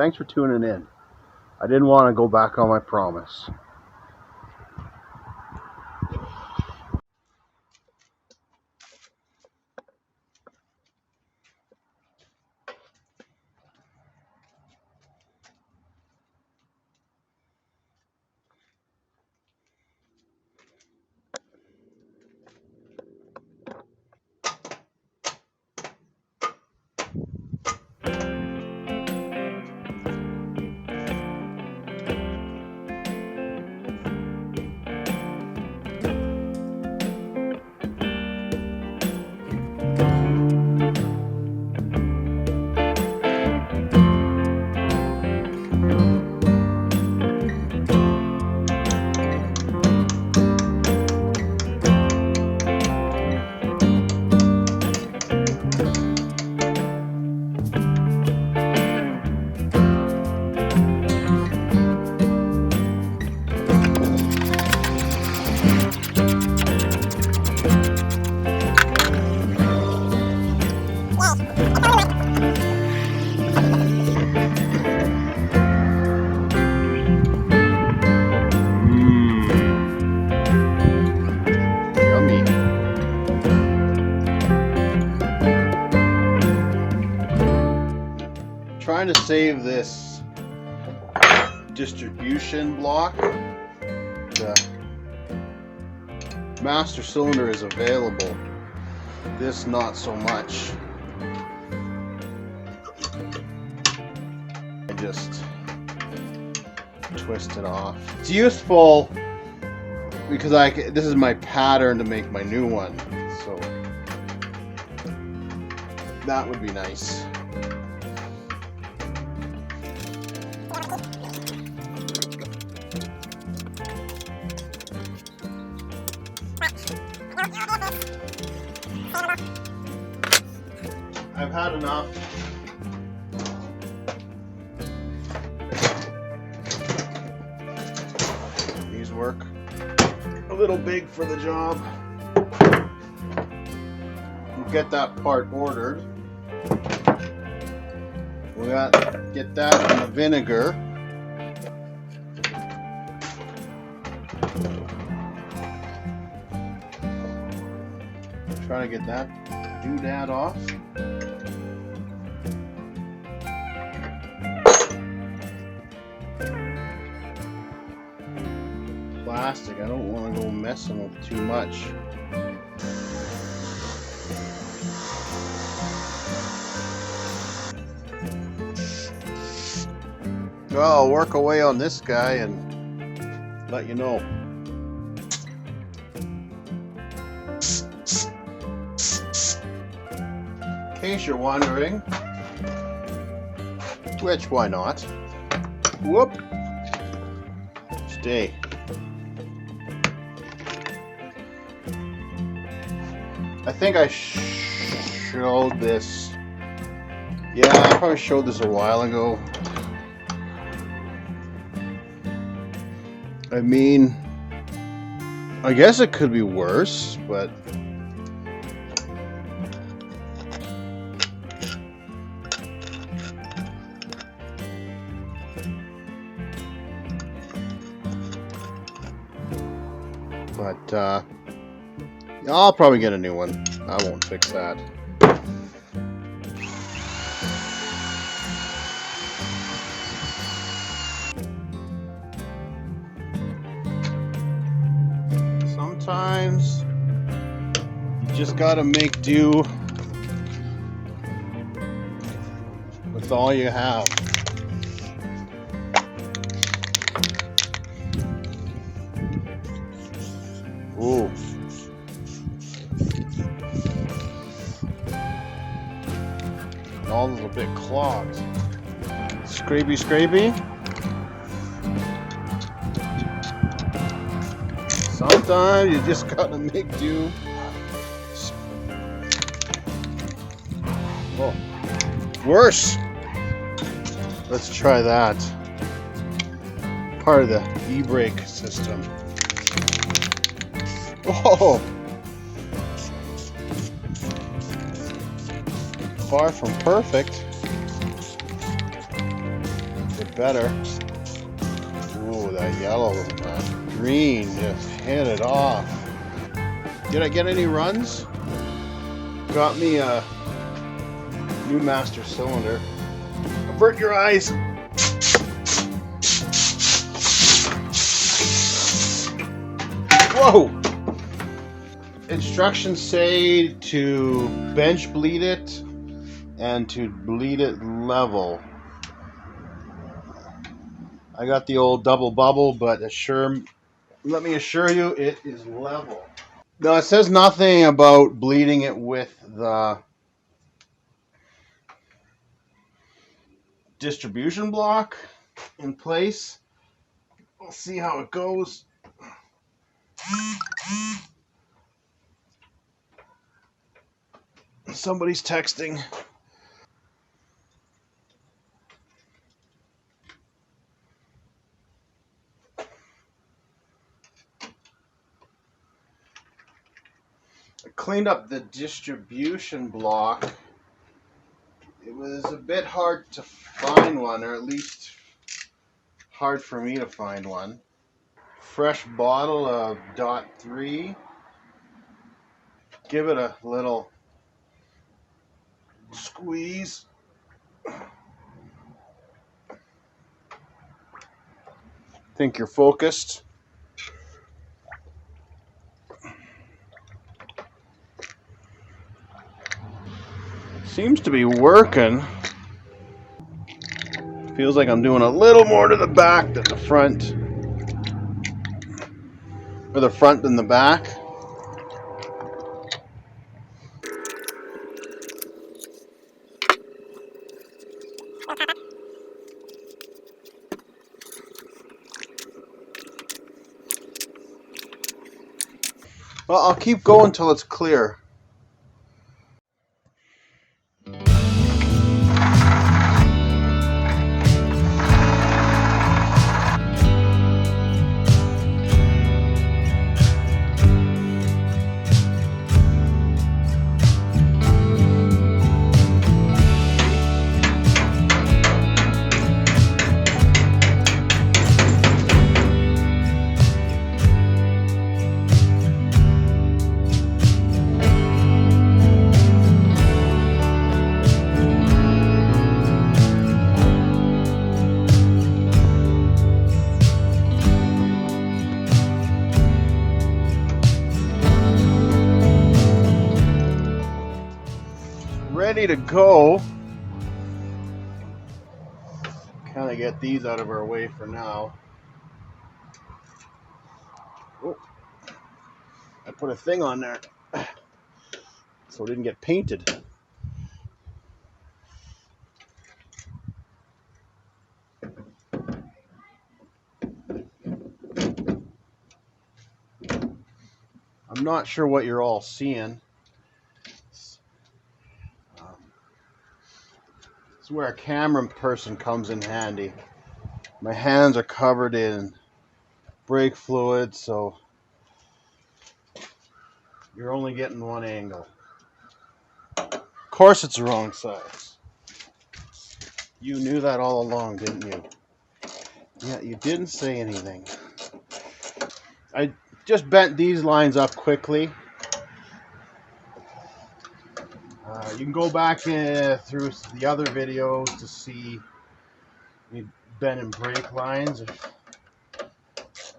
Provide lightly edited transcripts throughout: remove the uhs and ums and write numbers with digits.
Thanks for tuning in. I didn't want to go back on my promise. Trying to save this distribution block. The master cylinder is available, this not so much. I just twist it off. It's useful because this is my pattern to make my new one, so that would be nice. I've had enough. These work a little big for the job. We'll get that part ordered. We got to get that in the vinegar. Trying to get that doodad off. Plastic, I don't want to go messing with too much. Well, I'll work away on this guy and let you know. In case you're wondering, which why not? Whoop! Stay. I think I showed this. Yeah, I probably showed this a while ago. I mean, I guess it could be worse, but I'll probably get a new one. I won't fix that. Sometimes you just gotta make do with all you have. Ooh. All a little bit clogged. Scrapey, scrapey. Sometimes you just gotta make do. Oh, worse. Let's try that. Part of the e-brake system. Oh. Far from perfect. better. Ooh, that yellow, that green just hit it off. Did I get any runs? Got me a new master cylinder. Avert your eyes. Whoa! Instructions say to bench bleed it and to bleed it level. I got the old double bubble, but let me assure you, it is level. No, it says nothing about bleeding it with the distribution block in place. We'll see how it goes. Somebody's texting. I cleaned up the distribution block. It was a bit hard to find one, or at least hard for me to find one. Fresh bottle of .3. Give it a little squeeze. Think you're focused. Seems to be working. Feels like I'm doing a little more to the back than the front. Or the front than the back. Well, I'll keep going till it's clear. Ready to go. Kind of get these out of our way for now. Oh, I put a thing on there so it didn't get painted. I'm not sure what you're all seeing. This is where a camera person comes in handy. My hands are covered in brake fluid, so you're only getting one angle. Of course it's the wrong size. You knew that all along, didn't you? Yeah, you didn't say anything. I just bent these lines up quickly. You can go back through the other videos to see me bending brake lines if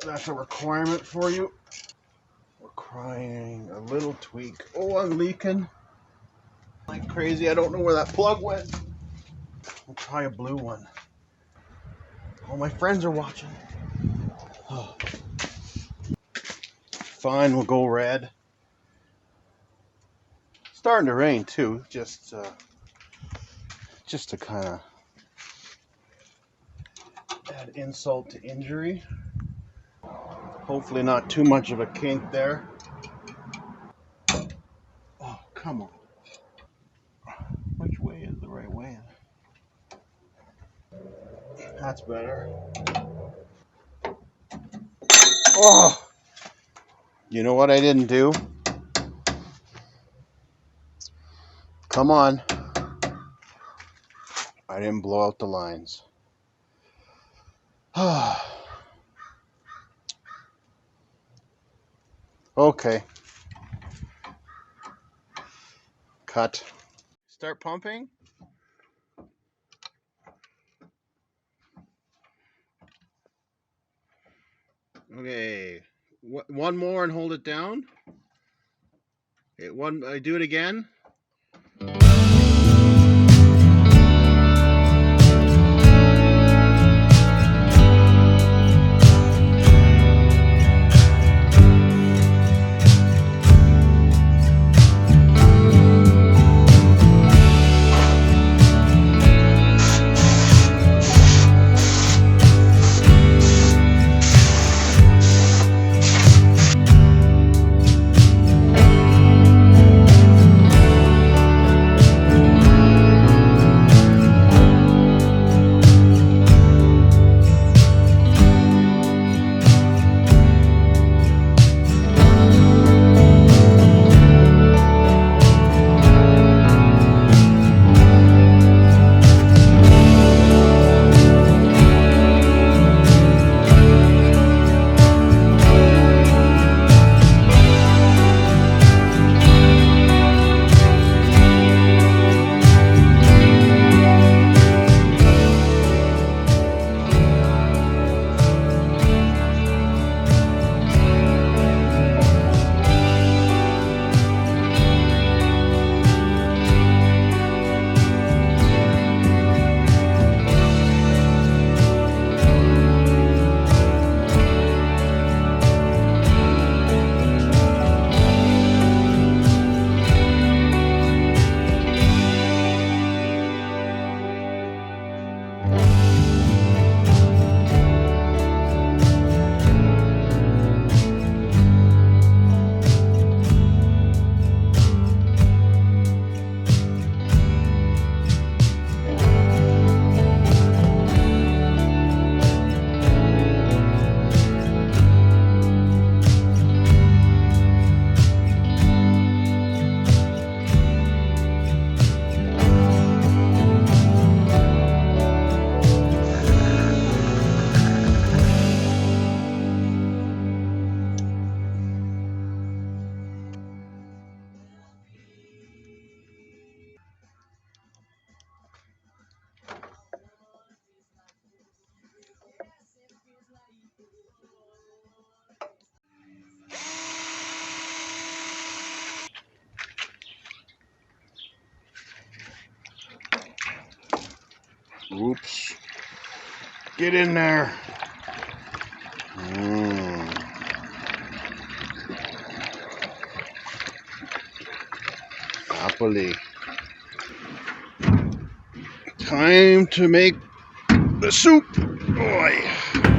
that's a requirement for you. We're crying a little tweak. Oh, I'm leaking like crazy. I don't know where that plug went. We'll try a blue one. All my friends are watching. Oh. Fine, we'll go red. Starting to rain too, just to kind of add insult to injury. Hopefully not too much of a kink there. Oh, come on. Which way is the right way? That's better. Oh! You know what I didn't do? Come on. I didn't blow out the lines. Okay. Cut. Start pumping. Okay. One more and hold it down. Okay, I do it again. Oops. Get in there. Happily. Time to make the soup. Boy.